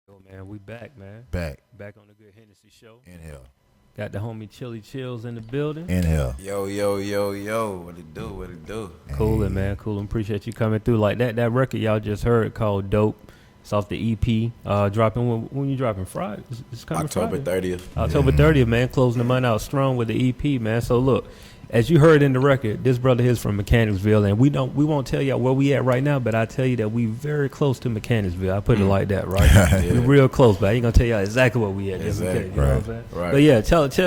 Yo, man, we back, man. Back. Back on the Good Hennessy show. Inhale. Got the homie Chili Chills in the building. Inhale. Yo, yo, yo, yo. What it do? What it do? Coolin', man. Coolin'. Appreciate you coming through. Like that record y'all just heard called Dope. It's off the EP. Dropping when you dropping Friday? It's coming October Friday. 30th. October 30th, man. Closing the month out strong with the EP, man. So look, as you heard in the record, this brother is from Mechanicsville, and we won't tell y'all where we at right now, but I tell you that we very close to Mechanicsville. I put it like that, right? Yeah. We real close, but I ain't gonna tell y'all exactly where we at. Exactly. You know what I'm saying? Right. But yeah,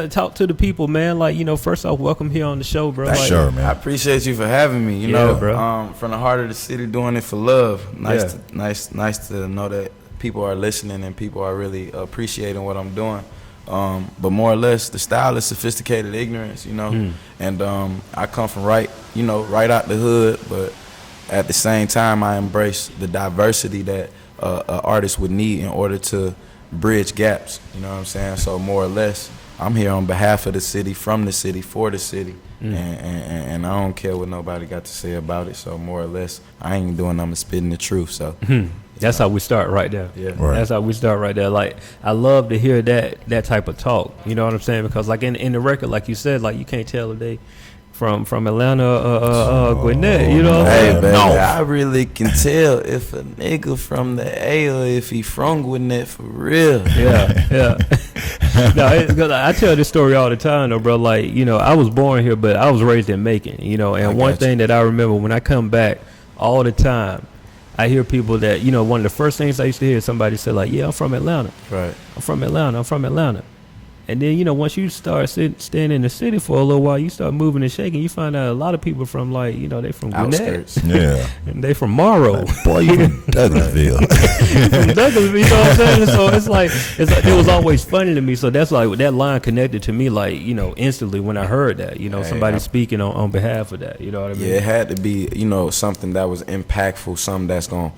talk to the people, man. Like, first off, welcome here on the show, bro. Like, Sure, I man. appreciate you for having me. You Yeah, know, bro. From the heart of the city, doing it for love. Nice, Yeah. nice to know that people are listening and people are really appreciating what I'm doing. But more or less, the style is sophisticated ignorance, and I come from right out the hood, but at the same time, I embrace the diversity that an artist would need in order to bridge gaps. You know what I'm saying? So more or less, I'm here on behalf of the city, from the city, for the city, and I don't care what nobody got to say about it. So more or less, I ain't doing nothing but spitting the truth. So. That's how we start right there. Yeah. Right. That's how we start right there. Like, I love to hear that type of talk. You know what I'm saying? Because like in the record, like you said, like you can't tell if they from Atlanta, Gwinnett. You know what I'm Hey, saying? baby, No. I really can tell if a nigga from the A or if he from Gwinnett for real. Yeah. No, because I tell this story all the time, though, bro. Like, I was born here, but I was raised in Macon. And one got you. thing that I remember when I come back all the time, I hear people that, one of the first things I used to hear is somebody say, like, yeah, I'm from Atlanta. Right. I'm from Atlanta. And then, once you start staying in the city for a little while, you start moving and shaking. You find out a lot of people from, like, they from Gwinnett. Outskirts. Yeah. And they from Morrow. Boy, you from Douglasville. From Douglas, you know what I'm saying? So it's like it was always funny to me. So that's like that line connected to me, like, instantly when I heard that, somebody speaking on behalf of that. You know what I mean? Yeah, it had to be, something that was impactful, something that's going to,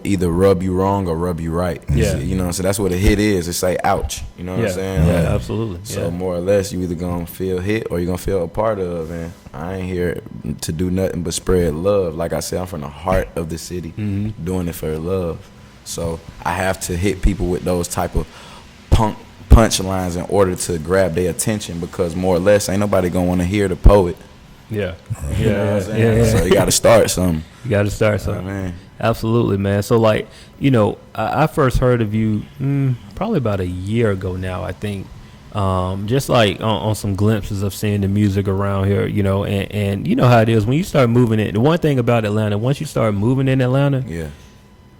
either rub you wrong or rub you right. Yeah. So that's what a hit is. It's like, ouch. You know what I'm saying? Yeah, Like, absolutely. So Yeah. more or less, you either going to feel hit or you're going to feel a part of. And I ain't here to do nothing but spread love. Like I said, I'm from the heart of the city, doing it for love. So I have to hit people with those type of punchlines in order to grab their attention, because more or less, ain't nobody going to want to hear the poet. Yeah. You know what I'm saying? So you got to start something. You got to start You know something. what I mean? Absolutely, man. So, like, I first heard of you probably about a year ago now, I think. Just like on some glimpses of seeing the music around here, and you know how it is when you start moving it. The one thing about Atlanta, once you start moving in Atlanta, Yeah.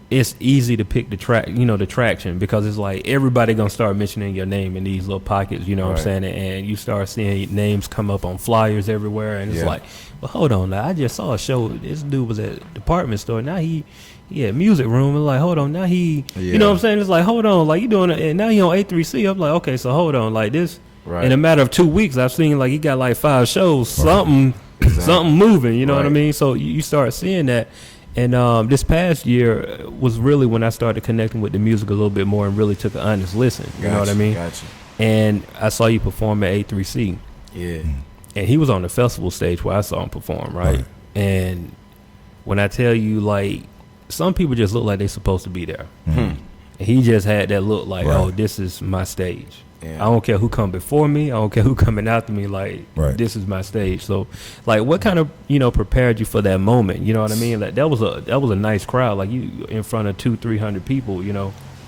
it's easy to pick the traction, because it's like everybody gonna start mentioning your name in these little pockets, what I'm Right. saying? And you start seeing names come up on flyers everywhere, and it's Yeah. like, well, hold on, now I just saw a show. This dude was at a department store. Now he at music room, and like, hold on, now he, you know what I'm saying? It's like, hold on, like you doing it, and now he on A3C. I'm like, okay, so hold on, like this. Right. In a matter of 2 weeks, I've seen like he got like 5 shows, something moving. You know what I Right. mean? So you start seeing that. And this past year was really when I started connecting with the music a little bit more and really took an honest listen. You know what I mean? Gotcha. And I saw you perform at A3C. Yeah. And he was on the festival stage where I saw him perform, right? And when I tell you, like, some people just look like they're supposed to be there. And he just had that look like, Right. oh, this is my stage. Yeah. I don't care who come before me. I don't care who coming after me. Like, Right. this is my stage. So, like, what kind of prepared you for that moment? You know what I mean? Like, that was a nice crowd. Like, you in front of 200-300 people.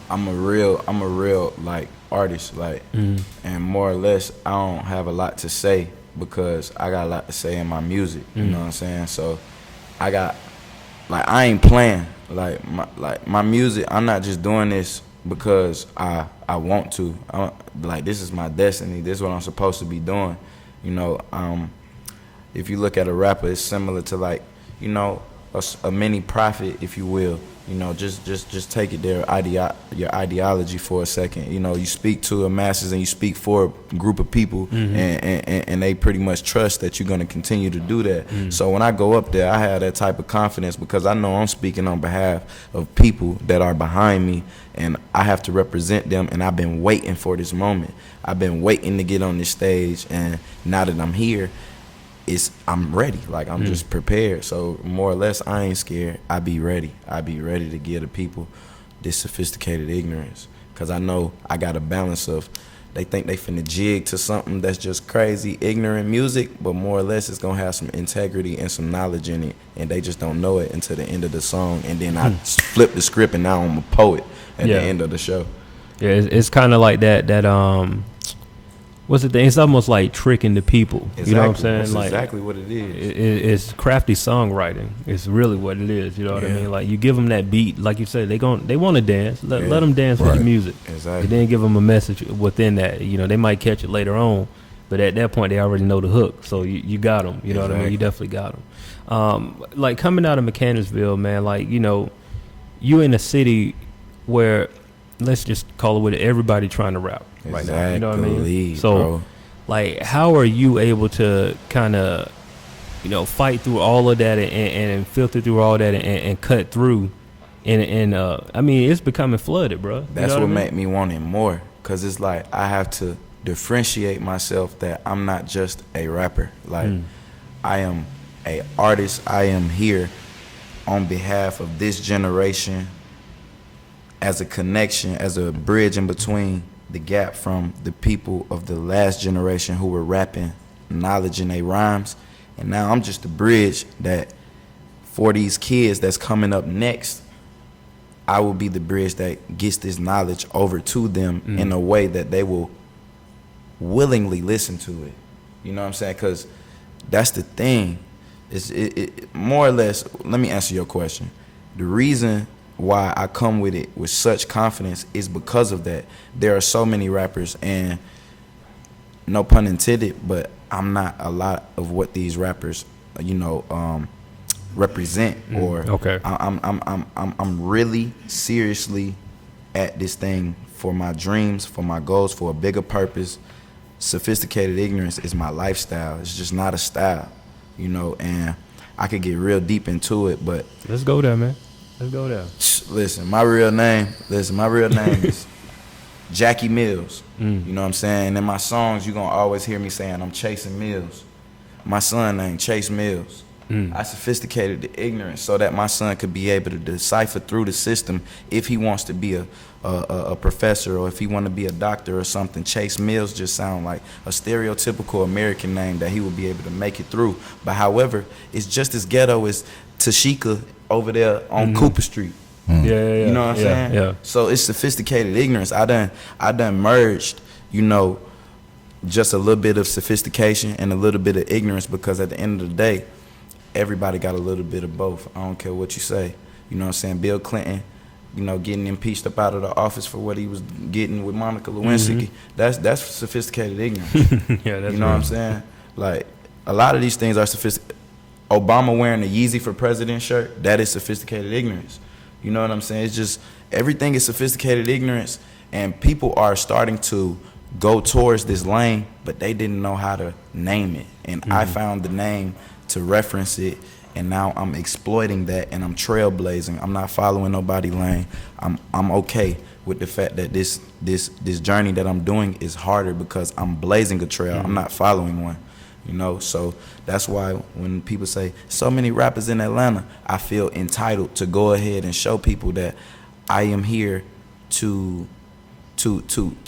I'm a real like artist, like, and more or less, I don't have a lot to say because I got a lot to say in my music. You know what I'm saying? So I got, like, I ain't playing. Like my music, I'm not just doing this because I want to. Like, this is my destiny. This is what I'm supposed to be doing. If you look at a rapper, it's similar to, like, a mini prophet, if you will. Just take it there, your ideology for a second. You speak to the masses and you speak for a group of people, and they pretty much trust that you're going to continue to do that. So when I go up there, I have that type of confidence because I know I'm speaking on behalf of people that are behind me, and I have to represent them, and I've been waiting for this moment. I've been waiting to get on this stage, and now that I'm here, I'm ready. Like, I'm just prepared. So more or less, I ain't scared. I be ready. I be ready to give the people this sophisticated ignorance. Because I know I got a balance of, they think they finna jig to something that's just crazy, ignorant music, but more or less it's gonna have some integrity and some knowledge in it, and they just don't know it until the end of the song. And then I flip the script, and now I'm a poet at the end of the show. Yeah, it's kind of like that. What's the thing? It's almost like tricking the people. Exactly. You know what I'm saying? That's like exactly what it is. It's crafty songwriting. It's really what it is. You know what I mean? Like you give them that beat, like you said, they want to dance. Let them dance with the music. Exactly. And then give them a message within that. You know, they might catch it later on, but at that point they already know the hook. So you got them. You know what I mean? You definitely got them. Like coming out of Mechanicsville, man. Like you in a city where, let's just call it with it, everybody trying to rap right now. You know what I mean? So, bro, like, how are you able to kind of, fight through all of that and filter through all that and cut through? And I mean, it's becoming flooded, bro. That's what made me want it more, because it's like I have to differentiate myself that I'm not just a rapper. Like, I am a artist. I am here on behalf of this generation, as a connection, as a bridge in between the gap from the people of the last generation who were rapping knowledge in their rhymes. And now I'm just a bridge that for these kids that's coming up next, I will be the bridge that gets this knowledge over to them in a way that they will willingly listen to it. You know what I'm saying? Because that's the thing. It more or less, let me answer your question. The reason why I come with it with such confidence is because of that. There are so many rappers, and no pun intended, but I'm not a lot of what these rappers, represent. Or I'm really seriously at this thing for my dreams, for my goals, for a bigger purpose. Sophisticated ignorance is my lifestyle. It's just not a style, and I could get real deep into it, but let's go there, man. Let's go there. Listen, my real name is Jackie Mills. You know what I'm saying? And in my songs, you're going to always hear me saying I'm chasing Mills. My son named Chase Mills. I sophisticated the ignorance so that my son could be able to decipher through the system if he wants to be a professor, or if he want to be a doctor or something. Chase Mills just sound like a stereotypical American name that he would be able to make it through. But however, it's just as ghetto as Tashika over there on Cooper Street. Yeah. You know what I'm saying? Yeah. So it's sophisticated ignorance. I done merged, just a little bit of sophistication and a little bit of ignorance, because at the end of the day, everybody got a little bit of both. I don't care what you say. You know what I'm saying? Bill Clinton, getting impeached up out of the office for what he was getting with Monica Lewinsky. That's sophisticated ignorance. That's what I'm saying? Like, a lot of these things are sophisticated. Obama wearing the Yeezy for President shirt, that is sophisticated ignorance. You know what I'm saying? It's just, everything is sophisticated ignorance, and people are starting to go towards this lane, but they didn't know how to name it. And I found the name to reference it, and now I'm exploiting that, and I'm trailblazing. I'm not following nobody lane. I'm okay with the fact that this journey that I'm doing is harder because I'm blazing a trail. I'm not following one. So that's why when people say so many rappers in Atlanta, I feel entitled to go ahead and show people that I am here to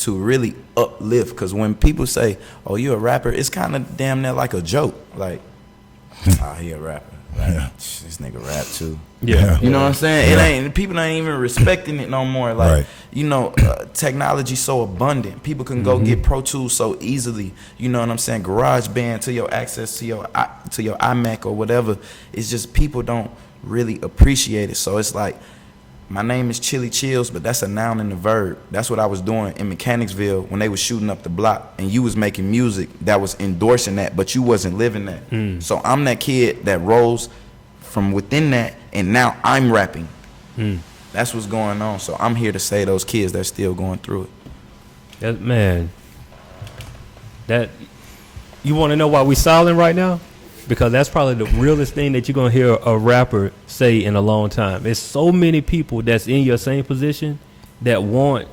really uplift. Because when people say, "Oh, you a rapper," it's kind of damn near like a joke. Like, he a rapper. Like, this nigga rap too. Yeah. You know what I'm saying? People ain't even respecting it no more. Like, technology's so abundant. People can go get Pro Tools so easily. You know what I'm saying? GarageBand to your access to your iMac or whatever. It's just people don't really appreciate it. So it's like, my name is Chili Chills, but that's a noun and a verb. That's what I was doing in Mechanicsville when they was shooting up the block, and you was making music that was endorsing that, but you wasn't living that. So I'm that kid that rose from within that, and now I'm rapping. That's what's going on. So I'm here to say those kids that's still going through it. That you want to know why we silent right now? Because that's probably the realest thing that you're going to hear a rapper say in a long time. There's so many people that's in your same position that want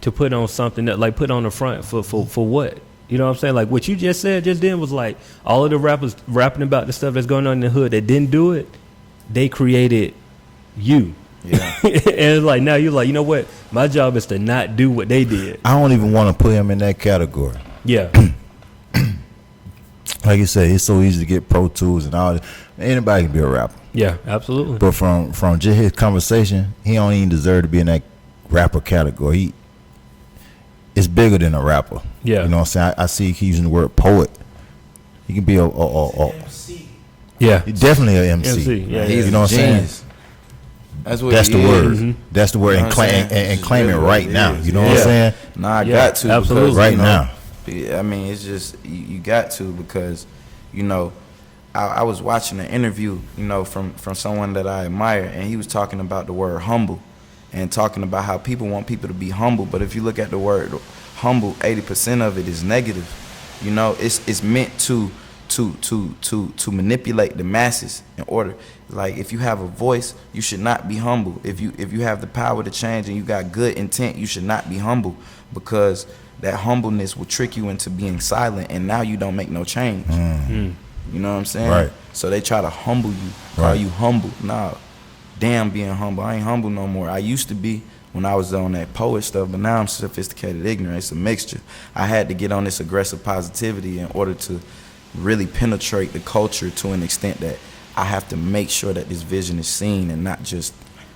to put on something that, like, put on the front for what? You know what I'm saying? Like, what you just said just then was like, all of the rappers rapping about the stuff that's going on in the hood that didn't do it, they created you. Yeah. And it's like now you're like, you know what? My job is to not do what they did. I don't even want to put him in that category. Yeah. Like you said, it's so easy to get Pro Tools and all that. Anybody can be a rapper. Yeah, absolutely. But from just his conversation, he don't even deserve to be in that rapper category. It's bigger than a rapper. Yeah. You know what I'm saying? I see he using the word poet. He can be a MC. Yeah. He's definitely an MC. MC, yeah, He's You know what I'm saying? genius. That's what That's he the word. is. That's the word. You know And what I'm claim saying? and claim it Really right what it now. is. You know what I'm Yeah. saying? Nah, I Yeah, got to absolutely. because, Right you know, now. I mean, it's just you got to because, you know, I was watching an interview, you know, from someone that I admire, and he was talking about the word humble, and talking about how people want people to be humble, but if you look at the word humble, 80% of it is negative. You know, it's meant to manipulate the masses in order. Like if you have a voice, you should not be humble. If you have the power to change and you got good intent, you should not be humble, because that humbleness will trick you into being silent, and now you don't make no change. You know what I'm saying? Right. So they try to humble you, call Right. you humble. Nah, damn being humble. I ain't humble no more. I used to be when I was on that poet stuff, but now I'm sophisticated ignorant. It's a mixture. I had to get on this aggressive positivity in order to really penetrate the culture to an extent that I have to make sure that this vision is seen and not just,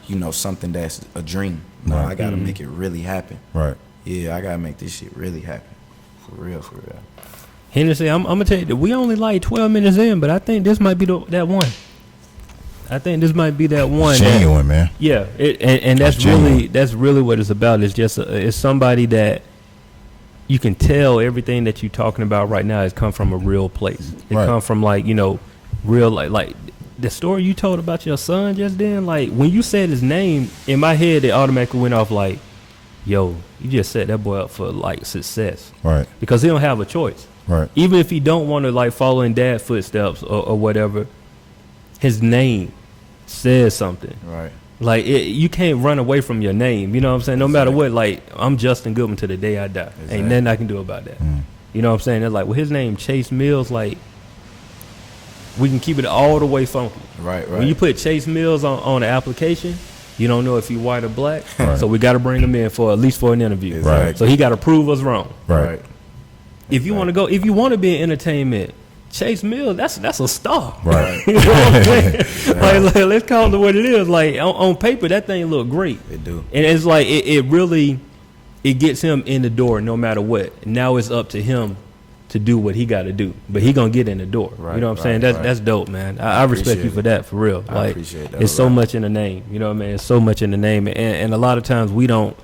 you know, something that's a dream. No, Right. I gotta make it really happen. Right. Yeah, I gotta make this shit really happen. For real, for real. Hennessy, I'm gonna tell you that we only like 12 minutes in, but I think this might be that one. I think this might be that one. Genuine, man. Yeah, and that's Genuine. really what it's about. It's just it's somebody you can tell everything that you're talking about right now has come from a real place. It Right. come from, like, you know, real, like the story you told about your son just then. Like when you said his name, in my head it automatically went off like, yo, you just set that boy up for like success, Right. because he don't have a choice. Right. Even if he don't want to like follow in dad's footsteps or whatever, his name says something. Right. Like you can't run away from your name. You know what I'm saying? No matter what, like I'm Justin Goodman to the day I die. Exactly. Ain't nothing I can do about that. You know what I'm saying? It's like, well, his name Chase Mills. Like we can keep it all the way funky. Right, right. When you put Chase Mills on the application, you don't know if he white or black. Right. So we got to bring him in for at least for an interview. Exactly. So he got to prove us wrong. Right. If you want to go, if you want to be in entertainment, Chase Mills, that's a star. Right. You know what I'm saying? Like, let's call it what it is. Like on paper, that thing look great. It do. And it's like it really gets him in the door no matter what. Now it's up to him to do what he got to do, but he gonna get in the door. Right, you know what I'm saying? right, That's dope, man. I respect appreciate you for it. that, for real. I Like appreciate that it's a so lot. much in the name. You know what I mean? It's so much in the name, and a lot of times we don't,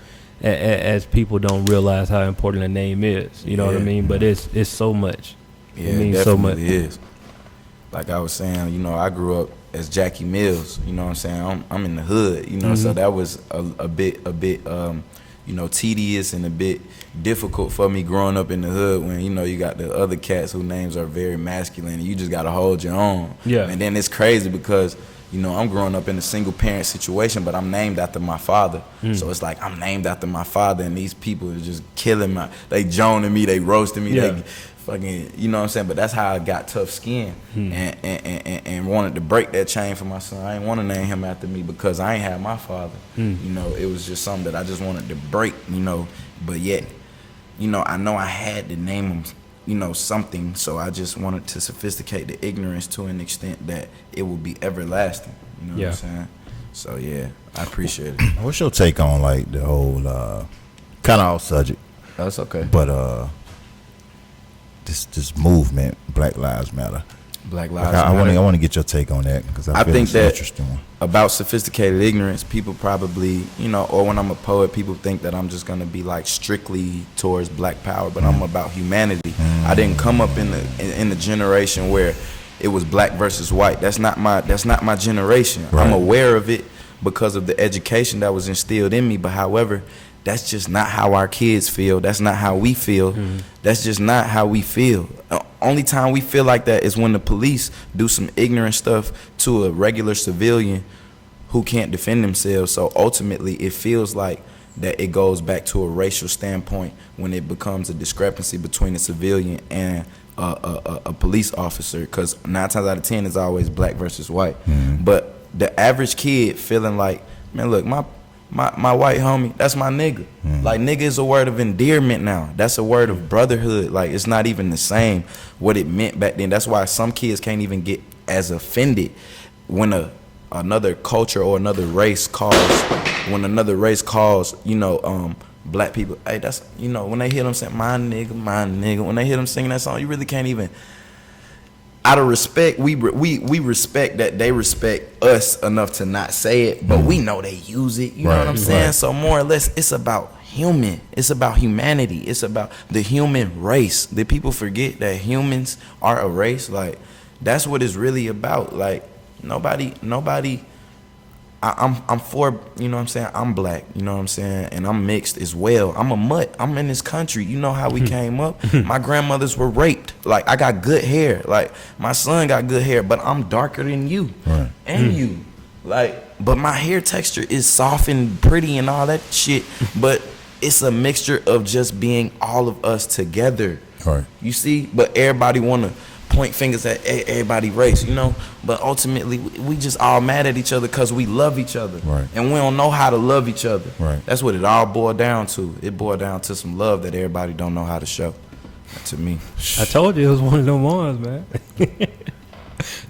as people, don't realize how important a name is. You know what I Yeah. mean? But it's so much. Yeah, it means it so much. definitely is. Like I was saying, you know, I grew up as Jackie Mills. You know what I'm saying? I'm in the hood. You know, so that was a bit, you know, tedious and a bit difficult for me growing up in the hood when, you know, you got the other cats whose names are very masculine and you just got to hold your own. Yeah. And then it's crazy because, you know, I'm growing up in a single parent situation, but I'm named after my father. So it's like I'm named after my father, and these people are just killing they joning me, they roasting me, Yeah. they fucking, you know what I'm saying? But that's how I got tough skin and wanted to break that chain for my son. I ain't want to name him after me because I ain't had my father. You know, it was just something that I just wanted to break, you know, but yet, you know I had to name him, you know, something, so I just wanted to sophisticate the ignorance to an extent that it will be everlasting. You know what I'm saying? So yeah, I appreciate it. What's your take on like the whole kind of off subject, That's okay. but this movement, Black Lives Matter? Black Like, Lives Matter. I want to get your take on that because I feel think it's that an interesting one. about sophisticated ignorance, people probably, you know, or when I'm a poet, people think that I'm just gonna be like strictly towards Black power, but I'm about humanity. I didn't come up in the generation where it was black versus white. That's not my generation. Right. I'm aware of it because of the education that was instilled in me, but however, that's just not how our kids feel. That's not how we feel. That's just not how we feel. Only time we feel like that is when the police do some ignorant stuff to a regular civilian who can't defend themselves. So ultimately, it feels like that it goes back to a racial standpoint when it becomes a discrepancy between a civilian and a police officer, because 9 times out of 10 it's always black versus white. But the average kid feeling like man, look, my white homie, that's my nigga. Like, nigga is a word of endearment now. That's a word of brotherhood. Like, it's not even the same what it meant back then. That's why some kids can't even get as offended when another culture or another race calls, black people, hey, that's, when they hear them saying, my nigga, when they hear them singing that song, you really can't even, out of respect, we respect that they respect us enough to not say it, but we know they use it. You know what I'm saying? Right. So more or less, it's about human. It's about humanity. It's about the human race. Did people forget that humans are a race? Like, that's what it's really about. Like, nobody. I'm for, you know what I'm saying? I'm black, you know what I'm saying? And I'm mixed as well. I'm a mutt. I'm in this country. You know how we came up? My grandmothers were raped. Like, I got good hair. Like, my son got good hair, but I'm darker than you and you. Like, but my hair texture is soft and pretty and all that shit. But it's a mixture of just being all of us together. Right. You see? But everybody want to point fingers at everybody race, but ultimately we just all mad at each other because we love each other, right? And we don't know how to love each other, right? That's what it all boiled down to. It boiled down to some love that everybody don't know how to show. To me, I told you it was one of them ones, man.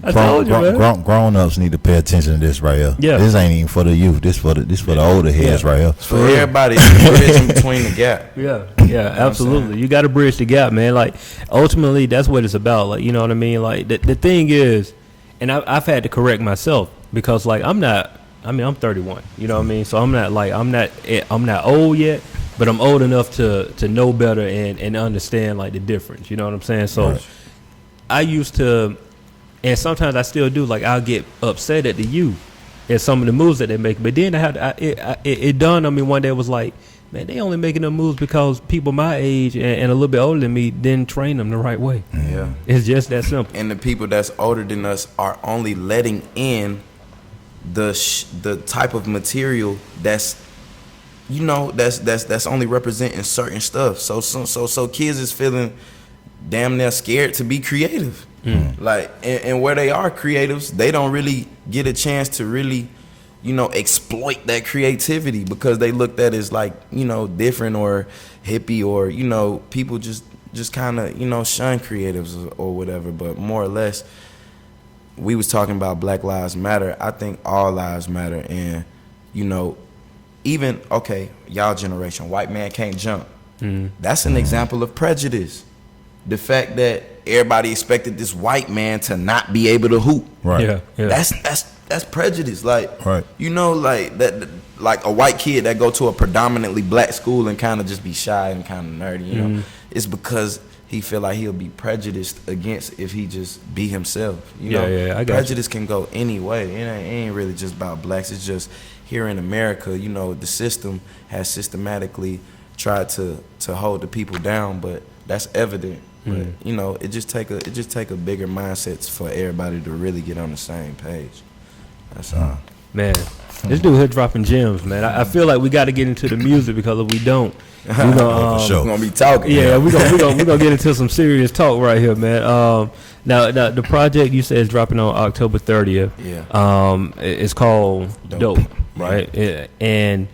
I told you, man. Grown-ups need to pay attention to this right here. Yeah. This ain't even for the youth. This for the older heads right here. It's for everybody. Bridging between the gap. Yeah, absolutely. You got to bridge the gap, man. Like, ultimately, that's what it's about. Like, you know what I mean? Like, the thing is, and I've had to correct myself because, like, I'm 31. You know what I mean? So I'm not old yet, but I'm old enough to know better and understand, like, the difference. You know what I'm saying? So I used to. And sometimes I still do. Like, I'll get upset at the youth at some of the moves that they make. But then it dawned on me one day. It was like, man, they only making them moves because people my age and a little bit older than me didn't train them the right way. Yeah, it's just that simple. And the people that's older than us are only letting in the type of material that's only representing certain stuff. So kids is feeling damn near scared to be creative. Like, and where they are creatives, they don't really get a chance to really, exploit that creativity because they looked at as like, different or hippie or, people just kind of, shun creatives or whatever. But more or less, we was talking about Black Lives Matter. I think all lives matter. And, even, okay, y'all generation, white man can't jump. That's an example of prejudice. The fact that everybody expected this white man to not be able to hoop. Right. Yeah. That's prejudice. Like, right. Like that, like a white kid that go to a predominantly black school and kind of just be shy and kind of nerdy, it's because he feel like he'll be prejudiced against if he just be himself. I got prejudice can go any way. It ain't really just about blacks. It's just here in America, the system has systematically tried to hold the people down, but that's evident. But it just take a bigger mindset for everybody to really get on the same page. That's all. Man, this dude here dropping gems, man. I feel like we got to get into the music because if we don't, we're gonna be talking. Yeah, we're gonna get into some serious talk right here, man. Now the project you said is dropping on October 30th. Yeah. It's called Dope, right? Yeah. And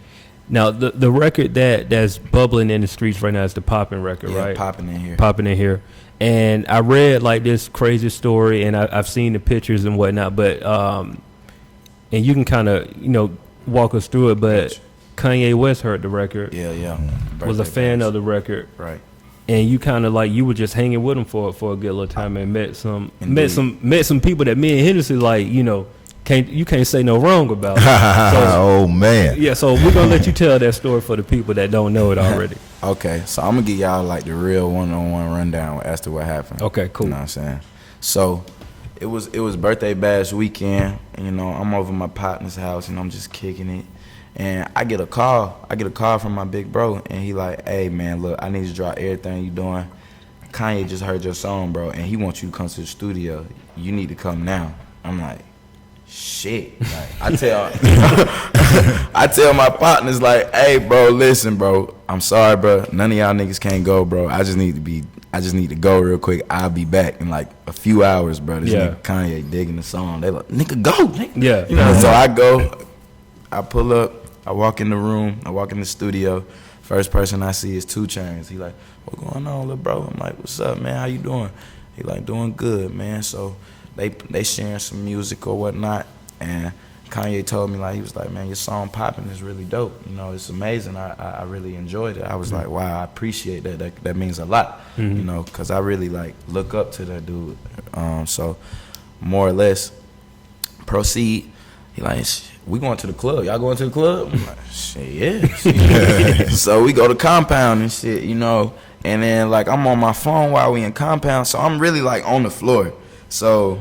now the record that's bubbling in the streets right now is the Poppin' record, right? Popping in here. And I read like this crazy story, and I've seen the pictures and whatnot, but and you can kind of walk us through it. But Kanye West heard the record. Yeah. Was a fan of the record, right? And you kind of like you were just hanging with him for a good little time and met some people that me and Hennessy can't say no wrong about. Oh man. Yeah, so we're gonna let you tell that story for the people that don't know it already. Okay, so I'm gonna give y'all like the real one-on-one rundown as to what happened. Okay, cool. You know what I'm saying? So it was birthday bash weekend, and I'm over my partner's house and I'm just kicking it. And I get a call from my big bro, and he like, hey man, look, I need you to drop everything you doing. Kanye just heard your song, bro, and he wants you to come to the studio. You need to come now. I'm like, shit. Like, I tell my partners like, hey bro, listen bro, I'm sorry bro, none of y'all niggas can't go, bro. I just need to go real quick. I'll be back in like a few hours, bro. This nigga Kanye digging the song. They like, nigga, go, nigga. Yeah. So I go. I pull up, I walk in the room, I walk in the studio. First person I see is 2 Chainz. He like, what going on, little bro? I'm like, what's up, man? How you doing? He like, doing good, man. So they sharing some music or whatnot, and Kanye told me, like, he was like, man, your song Poppin' is really dope. You know, it's amazing. I really enjoyed it. I was like, wow, I appreciate that. That means a lot, you know, because I really, like, look up to that dude. So more or less, proceed. He like, we going to the club. Y'all going to the club? I'm like, shit, yeah. So we go to Compound and shit, you know. And then, like, I'm on my phone while we in Compound, so I'm really, like, on the floor. So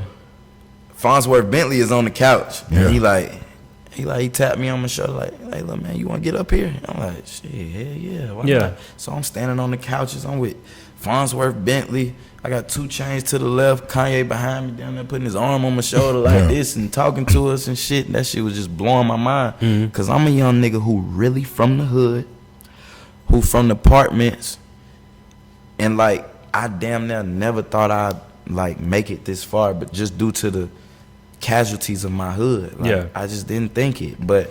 Farnsworth Bentley is on the couch. Yeah. And he tapped me on my shoulder, like, hey, little man, you want to get up here? I'm like, shit, hell yeah. Why not? So I'm standing on the couches. I'm with Farnsworth Bentley. I got 2 Chainz to the left, Kanye behind me down there putting his arm on my shoulder like this and talking to us and shit. That shit was just blowing my mind. Because I'm a young nigga who really from the hood, who from the apartments, and, like, I damn near never thought I'd, like, make it this far, but just due to the casualties of my hood. Like, I just didn't think it. But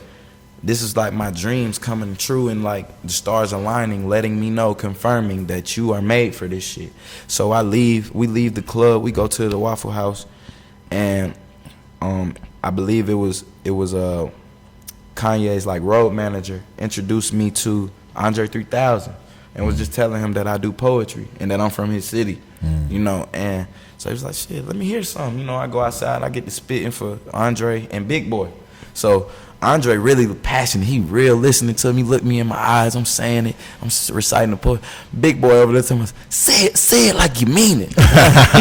this is, like, my dreams coming true and, like, the stars aligning, letting me know, confirming that you are made for this shit. So we leave the club, we go to the Waffle House, and I believe it was Kanye's, like, road manager introduced me to Andre 3000 and was just telling him that I do poetry and that I'm from his city, you know. And so he was like, shit, let me hear something. You know, I go outside, I get to spitting for Andre and Big Boy. So Andre really passionate. He real listening to me, look me in my eyes. I'm saying it. I'm reciting the poem. Big Boy over there telling me, say it like you mean it.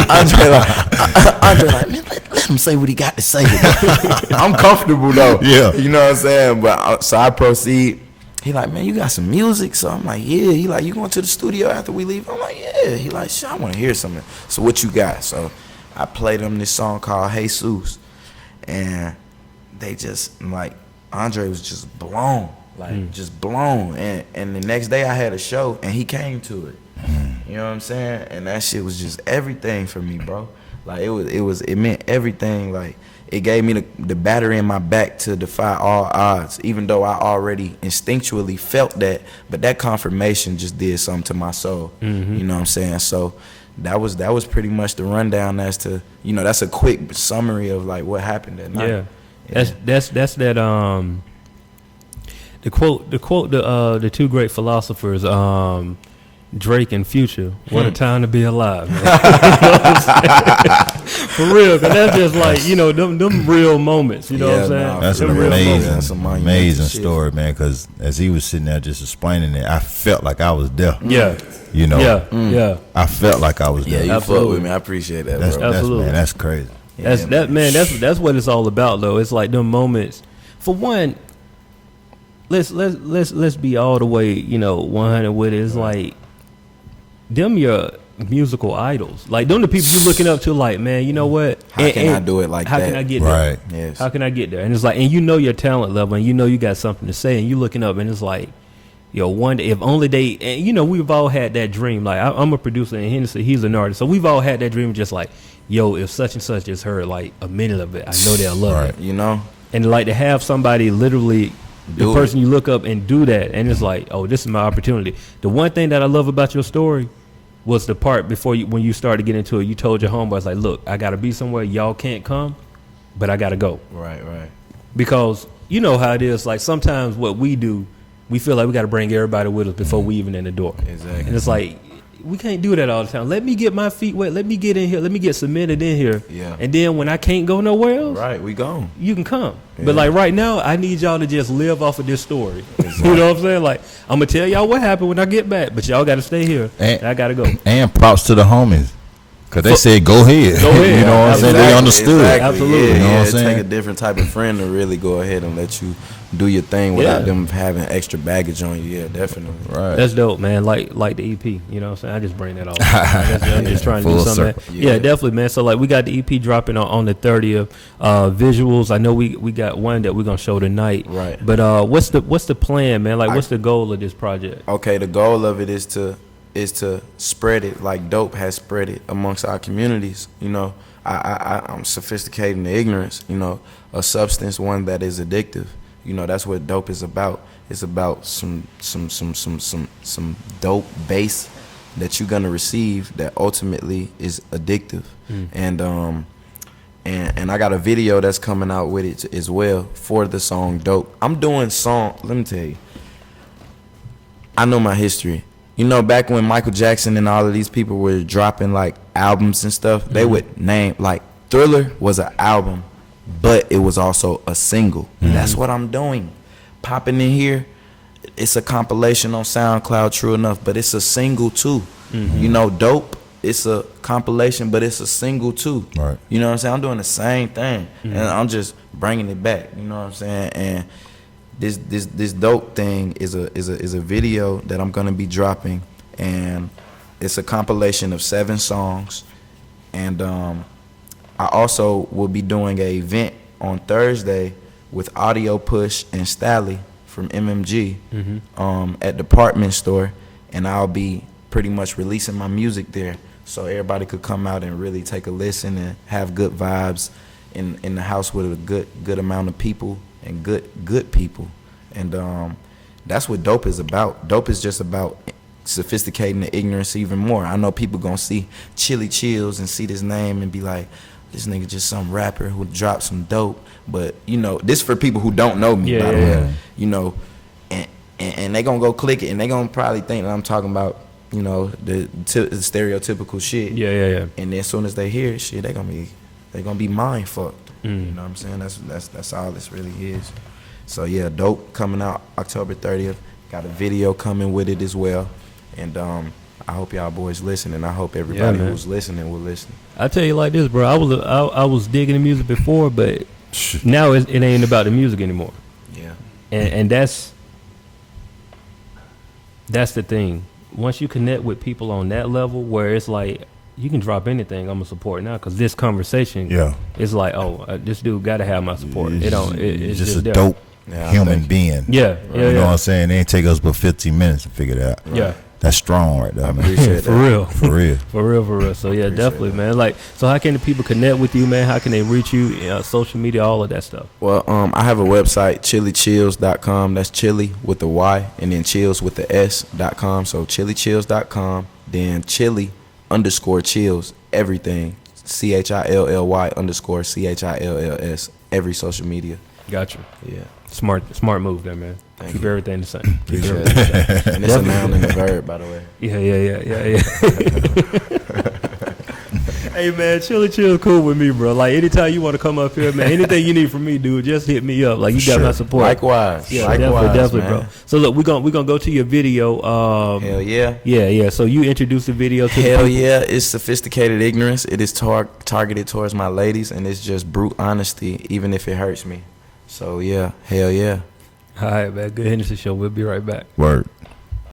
Andre like, man, let him say what he got to say. I'm comfortable though. Yeah. You know what I'm saying? But so I proceed. He like, man, you got some music? So I'm like, yeah. He like, you going to the studio after we leave? I'm like, yeah. He like, shit, I want to hear something. So what you got? So I played him this song called Jesus. And they just, like, Andre was just blown. Like, just blown. And the next day I had a show, and he came to it. You know what I'm saying? And that shit was just everything for me, bro. Like, it meant everything. Like, it gave me the battery in my back to defy all odds, even though I already instinctually felt that. But that confirmation just did something to my soul. You know what I'm saying? So that was pretty much the rundown as to, you know, that's a quick summary of, like, what happened that night. Yeah. That's that the quote the 2 great philosophers, Drake and Future. What a time to be alive, man. For real, cause that's just like, you know, them real moments. You know what I'm saying? No, that's an amazing story, man. Because as he was sitting there just explaining it, I felt like I was there. Yeah. You know. Yeah. I felt like I was there. Yeah, you fuck with me. I appreciate that, bro. Absolutely. That's crazy. That's what it's all about, though. It's like them moments. For one, let's be all the way, you know, 100 with it. It's like them your musical idols. Like, them the people you looking up to, like, man, you know what? How can I do it like how that? How can I get there? Right. Yes. How can I get there? And it's like, and you know your talent level, and you know you got something to say, and you looking up, and it's like, yo, one day, if only they, and you know, we've all had that dream. Like, I'm a producer, and Hennessy, he's an artist, so we've all had that dream, just like, yo, if such and such just heard like a minute of it, I know they'll love it. You know? And like to have somebody literally, the person you look up and do that, and it's like, oh, this is my opportunity. The one thing that I love about your story was the part before you, when you started getting into it, you told your homeboys, like, look, I gotta be somewhere, y'all can't come, but I gotta go. Right. Because you know how it is, like, sometimes what we do, we feel like we gotta bring everybody with us before we even in the door. Exactly. And it's like, we can't do that all the time. Let me get my feet wet. Let me get in here. Let me get cemented in here. Yeah. And then when I can't go nowhere else, Right, we gone. you can come. Yeah. But like right now, I need y'all to just live off of this story. Exactly. You know what I'm saying? Like, I'm gonna tell y'all what happened when I get back, but y'all got to stay here. And I gotta go. And props to the homies, cause they said go ahead. Go ahead. You know what I'm saying? They understood. Exactly. Absolutely. Yeah, You know what I'm saying? Take a different type of friend to really go ahead and let you do your thing without them having extra baggage on you. Yeah, definitely. Right. That's dope, man. Like the EP. You know what I'm saying? I just bring that all. I'm just trying to do Full something. circle. Yeah, definitely, man. So like we got the EP dropping on the 30th. Visuals. I know we got one that we're gonna show tonight. Right. But what's the plan, man? Like, what's the goal of this project? Okay, the goal of it is to spread it like dope has spread it amongst our communities. You know, I'm sophisticating the ignorance, you know, a substance, one that is addictive. You know, that's what dope is about. It's about some dope bass that you're gonna receive that ultimately is addictive. And I got a video that's coming out with it as well for the song Dope. I'm doing let me tell you, I know my history. You know, back when Michael Jackson and all of these people were dropping like albums and stuff, they would name, like, Thriller was an album, but it was also a single. That's what I'm doing. Popping in here, it's a compilation on SoundCloud, true enough, but it's a single too. You know, Dope, it's a compilation, but it's a single too. Right. You know what I'm saying? I'm doing the same thing, and I'm just bringing it back. You know what I'm saying? And this Dope thing is a video that I'm gonna be dropping, and it's a compilation of 7 songs, and I also will be doing an event on Thursday with Audio Push and Stally from MMG at Department Store, and I'll be pretty much releasing my music there, so everybody could come out and really take a listen and have good vibes in the house with a good amount of people and good people. And that's what Dope is about. Dope is just about sophisticating the ignorance even more. I know people gonna see Chili Chills and see this name and be like, this nigga just some rapper who dropped some dope. But, you know, this for people who don't know me, by the way. You know, and they gonna go click it, and they gonna probably think that I'm talking about, you know, the stereotypical shit. Yeah. And then as soon as they hear it, shit, they gonna be mind fucked. You know what I'm saying? That's all this really is. So yeah, Dope coming out October 30th. Got a video coming with it as well. And I hope y'all boys listen, and I hope everybody who's listening will listen. I tell you like this, bro. I was digging the music before, but now it ain't about the music anymore. Yeah. And that's the thing. Once you connect with people on that level, where it's like you can drop anything, I'm gonna support now, because this conversation, it's like, this dude got to have my support. It's just a there. dope human being. Yeah. You know what I'm saying? It ain't take us but 15 minutes to figure that out. Yeah. That's strong right there, man. Appreciate For real. For real. For real. So yeah, definitely, man. Like, so how can the people connect with you, man? How can they reach you? Social media, all of that stuff. Well, I have a website, chilichills.com. That's chili with the Y, and then chills with the S.com. So chilichills.com, then chili_chills, everything. CHILLY_CHILLS, every social media. Got you. Yeah. Smart move there, man. Keep everything the same. Appreciate it. And it's a noun and a verb, by the way. Yeah. Hey, man, Chill cool with me, bro. Like, anytime you want to come up here, man, anything you need from me, dude, just hit me up. Like, you got my support. Likewise. Yeah, definitely, man. bro. So, look, we're gonna go to your video. Hell yeah. Yeah. So, you introduced the video to Hell yeah. It's sophisticated ignorance. It is targeted towards my ladies, and it's just brute honesty, even if it hurts me. So, yeah. Hell yeah. All right, man. GoodHenneC Show. We'll be right back. Word.